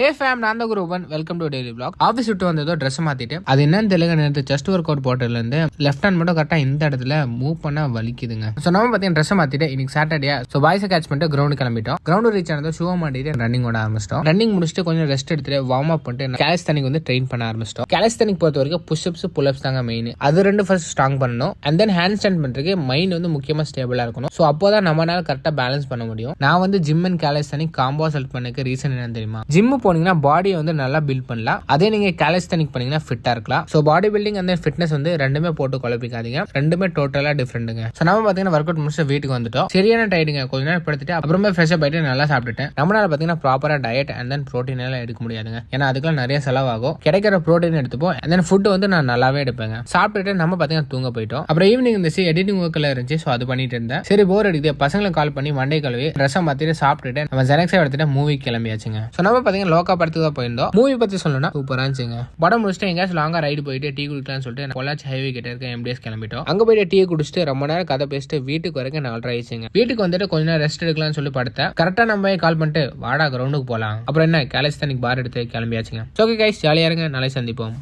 ஹே fam, நான் தான் Guruvan. Welcome to daily vlog. Office விட்டு வந்ததோ ட்ரெஸ் மாத்திட்டு அது என்னன்னு தெரியல, நேற்று செஸ்ட் ஒர்க் அவுட் போட்டதுல இருந்து லெஃப்ட் ஹேண்ட் மட்டும் கரெக்டா இந்த இடத்துல மூவ் பண்ண வலிக்குதுங்க. ஸோ நம்ம பார்த்தீங்கன்னா ட்ரெஸ் மாத்திட்டு இன்னைக்கு சாட்டர்டே, ஸோ பாய்ஸை கேட்ச் பண்ணிட்டு கிரவுண்ட் கிளம்பிட்டோம். கிரவுண்ட் ரீச் ஆனதும் ஷூ மாட்டிட்டு ரன்னிங் ஓட ஆரம்பிச்சிட்டோம். ரன்னிங் முடிச்சுட்டு கொஞ்சம் ரெஸ்ட் எடுத்துட்டு வார்ம் அப் பண்ணிட்டு கேலிஸ்தானிக் வந்து ட்ரெயின் பண்ண ஆரம்பிச்சிட்டோம். கேலிஸ்தானிக் பொறுத்த வரைக்கும் புஷ்அப்ஸ் புல்அப்ஸ் தாங்க மெயின். அது ரெண்டு ஃபர்ஸ்ட் ஸ்ட்ராங் பண்ணணும். அண்ட் தென் ஹேண்ட் ஸ்டாண்ட் பண்றதுக்கு மைண்ட் வந்து முக்கியமா ஸ்டேபிளா இருக்கணும். ஸோ அப்போதான் நம்மளால கரெக்டா பேலன்ஸ் பண்ண முடியும். நான் வந்து gym and calisthenic combo select பண்ணக்கு ரீசன் என்னன்னு தெரியுமா? ஜிம் போனீங்கன்னா பாடியை வந்து நல்லா பில்ட் பண்ணலாம். அதே நீங்க கேலிஸ்தானிக் பண்ணீங்கன்னா ஃபிட்டா இருக்கலாம். So body building and fitness வந்து ரெண்டுமே போட்டு குழப்பிக்காதீங்க. ரெண்டுமே டோட்டலா டிஃபரெண்ட்டுங்க. சோ நம்ம பாத்தீங்கன்னா ஒர்க் அவுட் முடிச்சு வீட்டுக்கு வந்துட்டோம். சரியான டயர்டுங்க. கொஞ்ச நேரம் படுத்துட்டு அப்புறமே ஃப்ரெஷ் அப் ஆயிட்டு நல்லா சாப்பிட்டுட்டேன். நம்மளால பாத்தீங்கன்னா ப்ராப்பரா டயட் அண்ட் தென் ப்ரோட்டீன் எல்லாம் எடுக்க முடியாதுங்க. ஏன்னா அதுக்கெல்லாம் நிறைய செலவாகும். கிடைக்கிற ப்ரோட்டீன் எடுத்துப்போம். அண்ட் தென் ஃபுட் வந்து நான் நல்லாவே எடுப்பேங்க. சாப்பிட்டுட்டு நம்ம பாத்தீங்கன்னா தூங்க போயிட்டோம். அப்புறம் ஈவினிங் இருந்துச்சு, எடிட்டிங் ஒர்க்ல இருந்துச்சு. சோ அது பண்ணிட்டு இருந்தேன். சரி போர் அடிக்குது, பசங்களுக்கு கால் பண்ணி மண்டே கழுவி ரசம் மாத்திட்டு சாப்பிட்டுட்டு நம்ம ஜெனக்ஸா எடுத்துட்டு மூவி கிளம்பியாச்சுங்க. சோ நம்ம பாத்தீங்கன்னா லோக்கா படத்துக்கு தான் போயிருந்தோம். மூவி பத்தி சொல்லணும்னா சூப்பரா இருந்துச்சுங்க. படம் முடிச்சுட்டு எங்கேயாச்சும் லாங்கா ரைடு போயிட்டு டீ குடிக்கலாம்னு சொல்லிட்டு பொள்ளாச்சி ஹைவே கிட்ட இருக்க எம்டிஎஸ் கிளம்பிட்டோம். அங்க போயிட்டு டீ குடிச்சிட்டு ரொம்ப நேரம் கதை பேசிட்டு வீட்டுக்கு வரைக்கும் 4:30 ஆயிடுச்சுங்க. வீட்டுக்கு வந்துட்டு கொஞ்ச நேரம் ரெஸ்ட் எடுக்கலாம்னு சொல்லி படுத்தேன். கரெக்டா நம்ம கால் பண்ணிட்டு வாடா கிரவுண்டுக்கு போலாம். அப்புறம் என்ன கேலிஸ்தானிக் பார் எடுத்து கிளம்பியாச்சுங்க. ஓகே கைஸ், ஜாலியா இருங்க. நாளை சந்திப்போம்.